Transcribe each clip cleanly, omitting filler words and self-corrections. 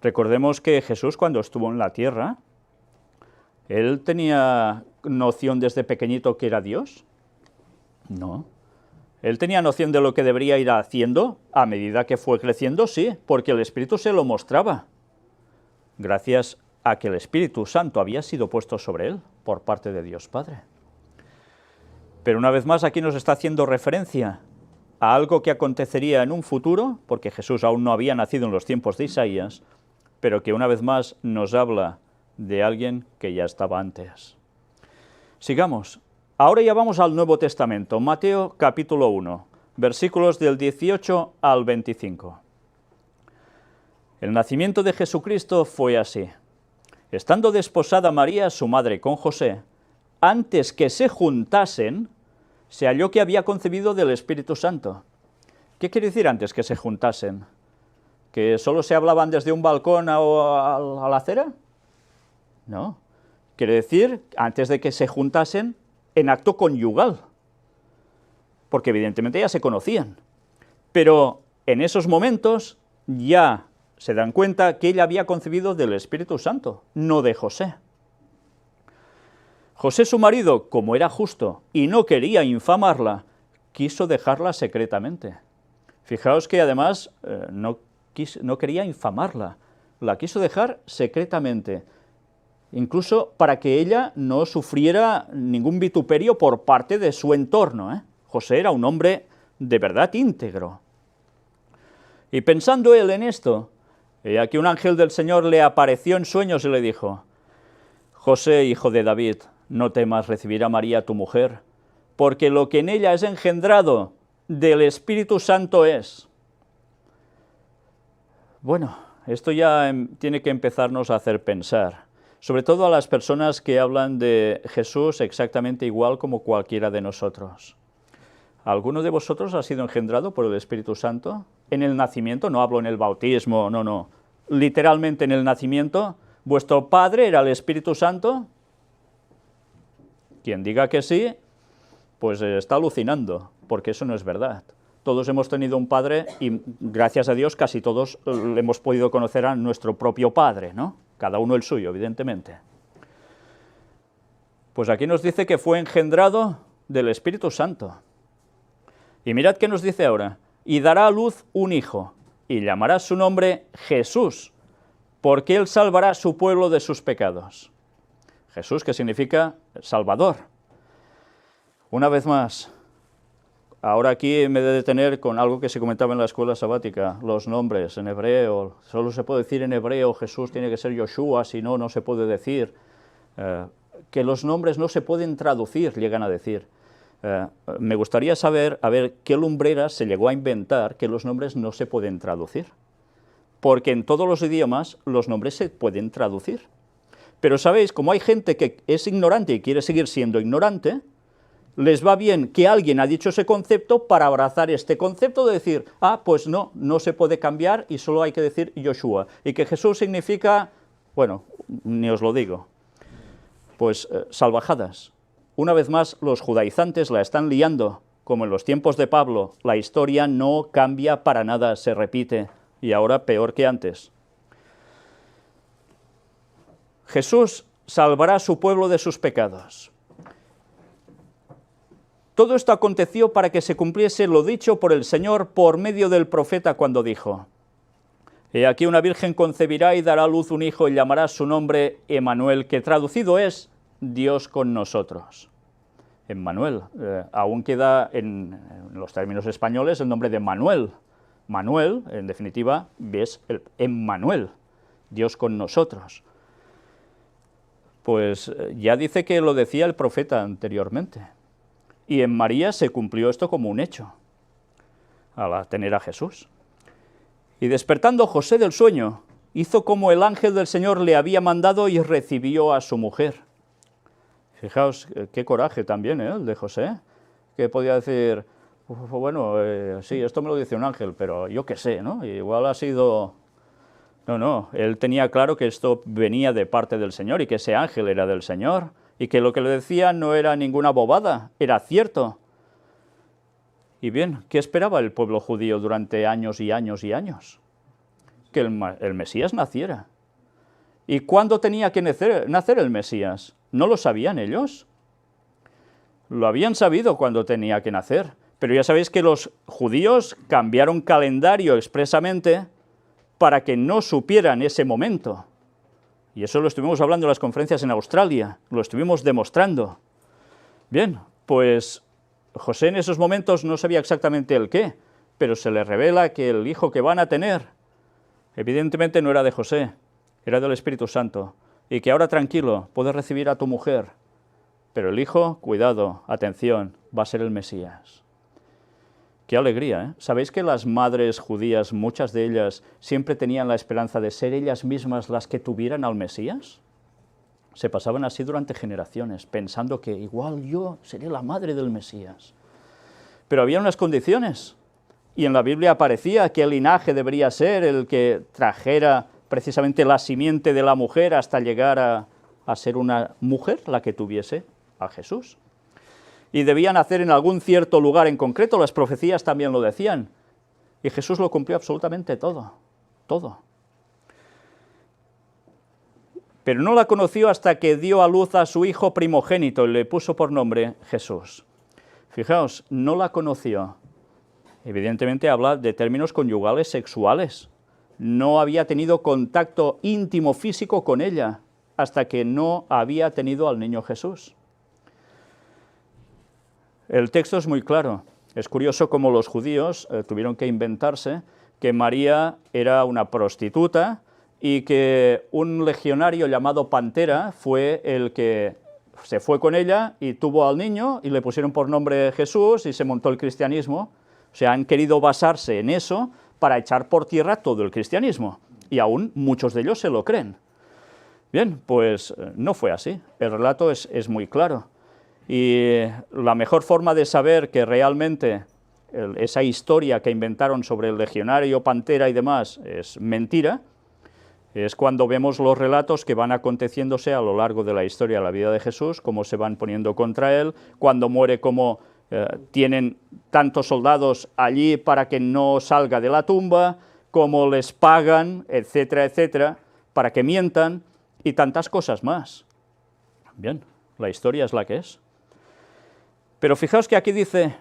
Recordemos que Jesús, cuando estuvo en la tierra, ¿él tenía noción desde pequeñito que era Dios? No. ¿Él tenía noción de lo que debería ir haciendo a medida que fue creciendo? Sí, porque el Espíritu se lo mostraba, gracias a que el Espíritu Santo había sido puesto sobre él por parte de Dios Padre. Pero una vez más aquí nos está haciendo referencia a algo que acontecería en un futuro, porque Jesús aún no había nacido en los tiempos de Isaías, pero que una vez más nos habla de alguien que ya estaba antes. Sigamos. Ahora ya vamos al Nuevo Testamento, Mateo capítulo 1, versículos del 18 al 25. El nacimiento de Jesucristo fue así. Estando desposada María, su madre, con José, antes que se juntasen, se halló que había concebido del Espíritu Santo. ¿Qué quiere decir antes que se juntasen? ¿Que solo se hablaban desde un balcón a la acera? No. Quiere decir, antes de que se juntasen, en acto conyugal, porque evidentemente ya se conocían. Pero en esos momentos ya se dan cuenta que ella había concebido del Espíritu Santo, no de José. José, su marido, como era justo y no quería infamarla, quiso dejarla secretamente. Fijaos que además no quería infamarla, la quiso dejar secretamente, incluso para que ella no sufriera ningún vituperio por parte de su entorno. José era un hombre de verdad íntegro. Y pensando él en esto, aquí un ángel del Señor le apareció en sueños y le dijo: José, hijo de David, no temas recibir a María tu mujer, porque lo que en ella es engendrado del Espíritu Santo es. Bueno, esto ya tiene que empezarnos a hacer pensar, sobre todo a las personas que hablan de Jesús exactamente igual como cualquiera de nosotros. ¿Alguno de vosotros ha sido engendrado por el Espíritu Santo? En el nacimiento, no hablo en el bautismo, no. Literalmente en el nacimiento, ¿vuestro padre era el Espíritu Santo? Quien diga que sí, pues está alucinando, porque eso no es verdad. Todos hemos tenido un padre y, gracias a Dios, casi todos hemos podido conocer a nuestro propio padre, ¿no? Cada uno el suyo, evidentemente. Pues aquí nos dice que fue engendrado del Espíritu Santo. Y mirad qué nos dice ahora: y dará a luz un hijo, y llamará su nombre Jesús, porque él salvará a su pueblo de sus pecados. Jesús, que significa Salvador. Una vez más, ahora aquí me he de detener con algo que se comentaba en la escuela sabática, los nombres en hebreo. Solo se puede decir en hebreo Jesús, tiene que ser Yoshua, si no, no se puede decir. Que los nombres no se pueden traducir, llegan a decir. Me gustaría saber, a ver, qué lumbreras se llegó a inventar que los nombres no se pueden traducir. Porque en todos los idiomas los nombres se pueden traducir. Pero sabéis, como hay gente que es ignorante y quiere seguir siendo ignorante, les va bien que alguien ha dicho ese concepto para abrazar este concepto de decir, pues no se puede cambiar y solo hay que decir Yoshua. Y que Jesús significa, bueno, ni os lo digo, pues salvajadas. Una vez más, los judaizantes la están liando, como en los tiempos de Pablo. La historia no cambia para nada, se repite, y ahora peor que antes. Jesús salvará a su pueblo de sus pecados. Todo esto aconteció para que se cumpliese lo dicho por el Señor por medio del profeta cuando dijo: He aquí una virgen concebirá y dará a luz un hijo y llamará su nombre Emmanuel, que traducido es Dios con nosotros. Emmanuel, aún queda en los términos españoles el nombre de Manuel. Manuel, en definitiva, es el Emmanuel, Dios con nosotros. Pues ya dice que lo decía el profeta anteriormente. Y en María se cumplió esto como un hecho, al tener a Jesús. Y despertando José del sueño, hizo como el ángel del Señor le había mandado y recibió a su mujer. Fijaos, qué coraje también, el de José, que podía decir, bueno, sí, esto me lo dice un ángel, pero yo qué sé, ¿no? Igual ha sido... No, él tenía claro que esto venía de parte del Señor y que ese ángel era del Señor y que lo que le decía no era ninguna bobada, era cierto. Y bien, ¿qué esperaba el pueblo judío durante años y años y años? que el Mesías naciera. ¿Y cuándo tenía que nacer el Mesías? ¿No lo sabían ellos? Lo habían sabido cuando tenía que nacer, pero ya sabéis que los judíos cambiaron calendario expresamente para que no supieran ese momento. Y eso lo estuvimos hablando en las conferencias en Australia, lo estuvimos demostrando. Bien, pues José en esos momentos no sabía exactamente el qué, pero se le revela que el hijo que van a tener, evidentemente no era de José, era del Espíritu Santo, y que ahora tranquilo, puedes recibir a tu mujer, pero el hijo, cuidado, atención, va a ser el Mesías. Qué alegría, ¿eh? ¿Sabéis que las madres judías, muchas de ellas, siempre tenían la esperanza de ser ellas mismas las que tuvieran al Mesías? Se pasaban así durante generaciones, pensando que igual yo seré la madre del Mesías. Pero había unas condiciones, y en la Biblia aparecía que el linaje debería ser el que trajera precisamente la simiente de la mujer hasta llegar a ser una mujer la que tuviese a Jesús. Y debía nacer en algún cierto lugar en concreto, las profecías también lo decían, y Jesús lo cumplió absolutamente todo, todo. Pero no la conoció hasta que dio a luz a su hijo primogénito y le puso por nombre Jesús. Fijaos, no la conoció. Evidentemente habla de términos conyugales sexuales. No había tenido contacto íntimo físico con ella hasta que no había tenido al niño Jesús. El texto es muy claro. Es curioso cómo los judíos tuvieron que inventarse que María era una prostituta y que un legionario llamado Pantera fue el que se fue con ella y tuvo al niño y le pusieron por nombre Jesús y se montó el cristianismo. O sea, han querido basarse en eso para echar por tierra todo el cristianismo. Y aún muchos de ellos se lo creen. Bien, pues no fue así. El relato es muy claro. Y la mejor forma de saber que realmente esa historia que inventaron sobre el legionario, Pantera y demás es mentira, es cuando vemos los relatos que van aconteciéndose a lo largo de la historia de la vida de Jesús, cómo se van poniendo contra él, cuando muere, cómo tienen tantos soldados allí para que no salga de la tumba, cómo les pagan, etcétera, etcétera, para que mientan, y tantas cosas más. Bien, la historia es la que es. Pero fijaos que aquí dice,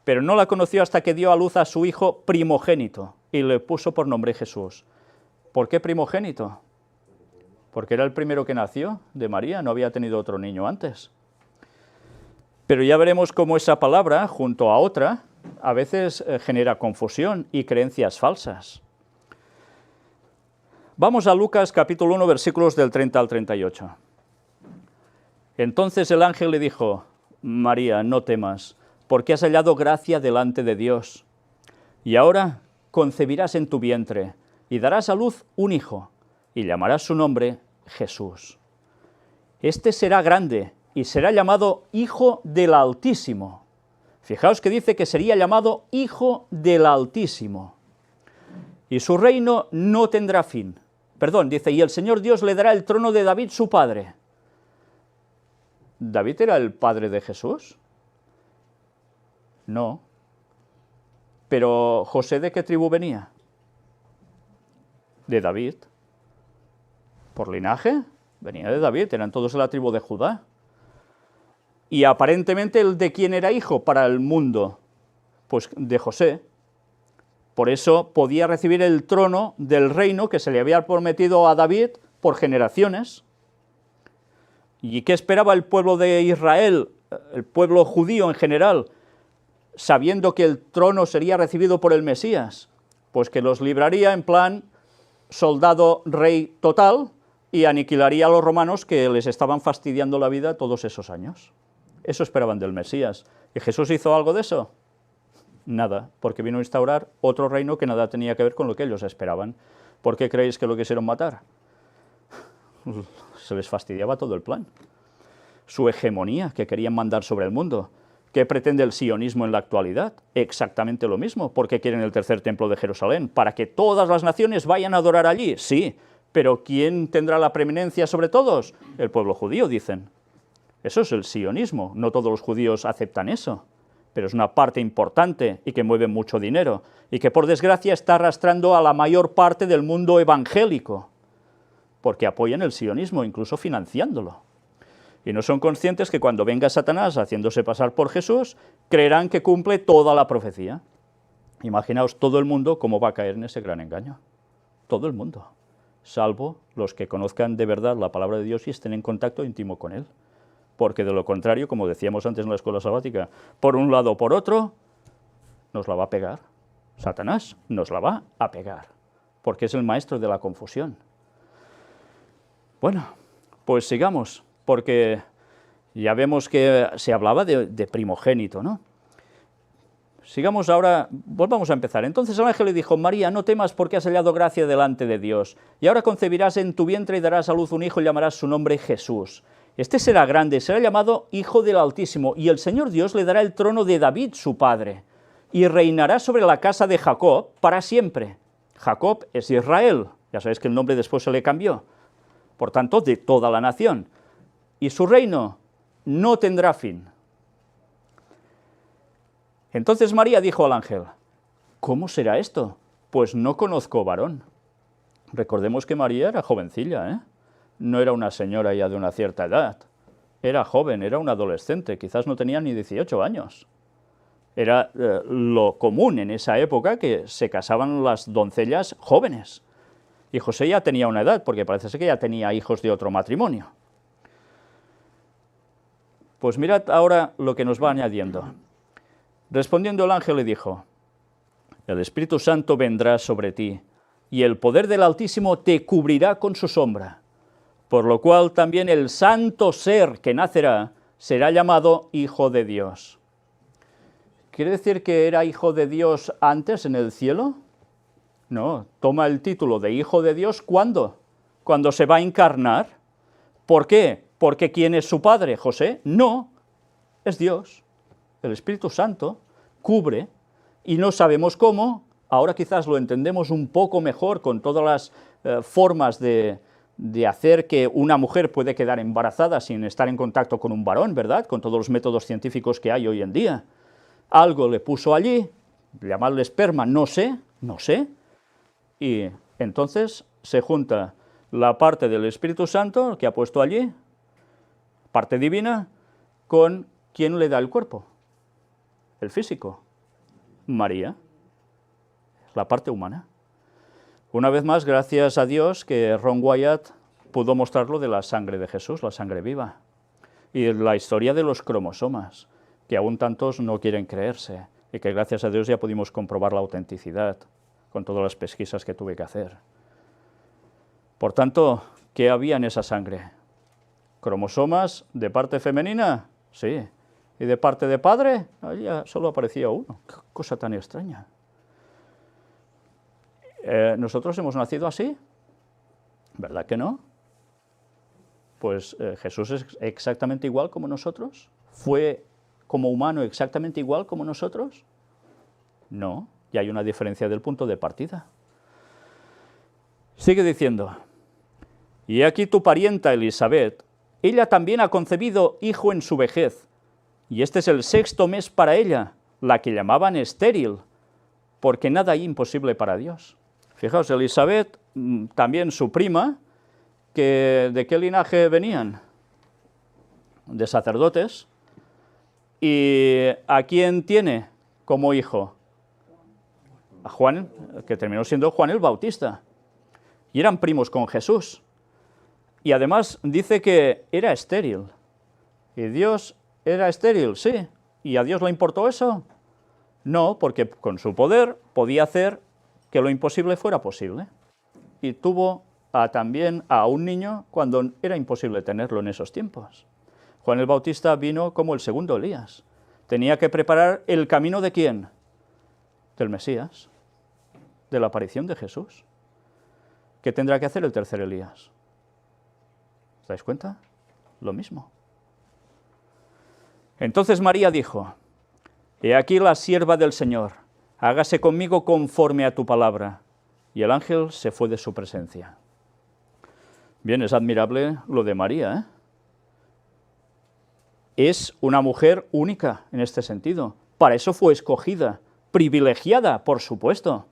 pero no la conoció hasta que dio a luz a su hijo primogénito, y le puso por nombre Jesús. ¿Por qué primogénito? Porque era el primero que nació de María, no había tenido otro niño antes. Pero ya veremos cómo esa palabra, junto a otra, a veces genera confusión y creencias falsas. Vamos a Lucas capítulo 1, versículos del 30 al 38. Entonces el ángel le dijo, María, no temas, porque has hallado gracia delante de Dios. Y ahora concebirás en tu vientre, y darás a luz un hijo, y llamarás su nombre Jesús. Este será grande, y será llamado Hijo del Altísimo. Fijaos que dice que sería llamado Hijo del Altísimo. Y su reino no tendrá fin. Perdón, dice, y el Señor Dios le dará el trono de David su padre. ¿David era el padre de Jesús? No. Pero ¿José de qué tribu venía? De David. ¿Por linaje? Venía de David, eran todos de la tribu de Judá. Y aparentemente el de quién era hijo para el mundo, pues de José. Por eso podía recibir el trono del reino que se le había prometido a David por generaciones. ¿Y qué esperaba el pueblo de Israel, el pueblo judío en general, sabiendo que el trono sería recibido por el Mesías? Pues que los libraría en plan soldado rey total y aniquilaría a los romanos que les estaban fastidiando la vida todos esos años. Eso esperaban del Mesías. ¿Y Jesús hizo algo de eso? Nada, porque vino a instaurar otro reino que nada tenía que ver con lo que ellos esperaban. ¿Por qué creéis que lo quisieron matar? Se les fastidiaba todo el plan. Su hegemonía que querían mandar sobre el mundo. ¿Qué pretende el sionismo en la actualidad? Exactamente lo mismo. ¿Por qué quieren el tercer templo de Jerusalén? ¿Para que todas las naciones vayan a adorar allí? Sí, pero ¿quién tendrá la preeminencia sobre todos? El pueblo judío, dicen. Eso es el sionismo. No todos los judíos aceptan eso. pero es una parte importante y que mueve mucho dinero, y que por desgracia está arrastrando a la mayor parte del mundo evangélico, porque apoyan el sionismo, incluso financiándolo. Y no son conscientes que cuando venga Satanás haciéndose pasar por Jesús, creerán que cumple toda la profecía. Imaginaos todo el mundo cómo va a caer en ese gran engaño. Todo el mundo, salvo los que conozcan de verdad la palabra de Dios y estén en contacto íntimo con Él. Porque de lo contrario, como decíamos antes en la escuela sabática, por un lado o por otro, nos la va a pegar. Satanás nos la va a pegar, porque es el maestro de la confusión. Bueno, pues sigamos, porque ya vemos que se hablaba de primogénito, ¿no? Sigamos ahora, volvamos a empezar. Entonces el ángel le dijo: María, no temas porque has hallado gracia delante de Dios, y ahora concebirás en tu vientre y darás a luz un hijo y llamarás su nombre Jesús. Este será grande, será llamado Hijo del Altísimo, y el Señor Dios le dará el trono de David, su padre, y reinará sobre la casa de Jacob para siempre. Jacob es Israel, ya sabéis que el nombre después se le cambió, por tanto, de toda la nación, y su reino no tendrá fin. Entonces María dijo al ángel: ¿cómo será esto? Pues no conozco varón. Recordemos que María era jovencilla, ¿eh? No era una señora ya de una cierta edad. Era joven, era una adolescente, quizás no tenía ni 18 años. Era lo común en esa época que se casaban las doncellas jóvenes. Y José ya tenía una edad, porque parece ser que ya tenía hijos de otro matrimonio. Pues mirad ahora lo que nos va añadiendo. Respondiendo el ángel le dijo: el Espíritu Santo vendrá sobre ti, y el poder del Altísimo te cubrirá con su sombra, por lo cual también el santo ser que nacerá será llamado Hijo de Dios. ¿Quiere decir que era Hijo de Dios antes en el cielo? No, toma el título de Hijo de Dios, ¿cuándo? Cuando se va a encarnar. ¿Por qué? ¿Porque quién es su padre, José? No, es Dios. El Espíritu Santo cubre, y no sabemos cómo. Ahora quizás lo entendemos un poco mejor con todas las formas de hacer que una mujer puede quedar embarazada sin estar en contacto con un varón, ¿verdad? Con todos los métodos científicos que hay hoy en día. Algo le puso allí, llamarle esperma, no sé, y entonces se junta la parte del Espíritu Santo que ha puesto allí, parte divina, con quien le da el cuerpo, el físico, María, la parte humana. Una vez más, gracias a Dios que Ron Wyatt pudo mostrarlo de la sangre de Jesús, la sangre viva, y la historia de los cromosomas, que aún tantos no quieren creerse, y que gracias a Dios ya pudimos comprobar la autenticidad con todas las pesquisas que tuve que hacer. Por tanto, ¿qué había en esa sangre? ¿Cromosomas de parte femenina? Sí. ¿Y de parte de padre? Ya solo aparecía uno. Qué cosa tan extraña. ¿Nosotros hemos nacido así? ¿Verdad que no? Pues Jesús es exactamente igual como nosotros. ¿Fue como humano exactamente igual como nosotros? No, y hay una diferencia del punto de partida. Sigue diciendo: y aquí tu parienta Elisabet, ella también ha concebido hijo en su vejez, y este es el 6º mes para ella, la que llamaban estéril, porque nada hay imposible para Dios. Fijaos, Elisabet, también su prima, ¿de qué linaje venían? De sacerdotes. ¿Y a quién tiene como hijo? A Juan, que terminó siendo Juan el Bautista. Y eran primos con Jesús. Y además dice que era estéril. ¿Y Dios era estéril? Sí. ¿Y a Dios le importó eso? No, porque con su poder podía hacer que lo imposible fuera posible. Y tuvo también a un niño cuando era imposible tenerlo en esos tiempos. Juan el Bautista vino como el segundo Elías. Tenía que preparar el camino ¿de quién? Del Mesías, de la aparición de Jesús. ¿Qué tendrá que hacer el tercer Elías? ¿Os dais cuenta? Lo mismo. Entonces María dijo: he aquí la sierva del Señor, hágase conmigo conforme a tu palabra. Y el ángel se fue de su presencia. Bien, es admirable lo de María, ¿eh? Es una mujer única en este sentido. Para eso fue escogida, privilegiada, por supuesto.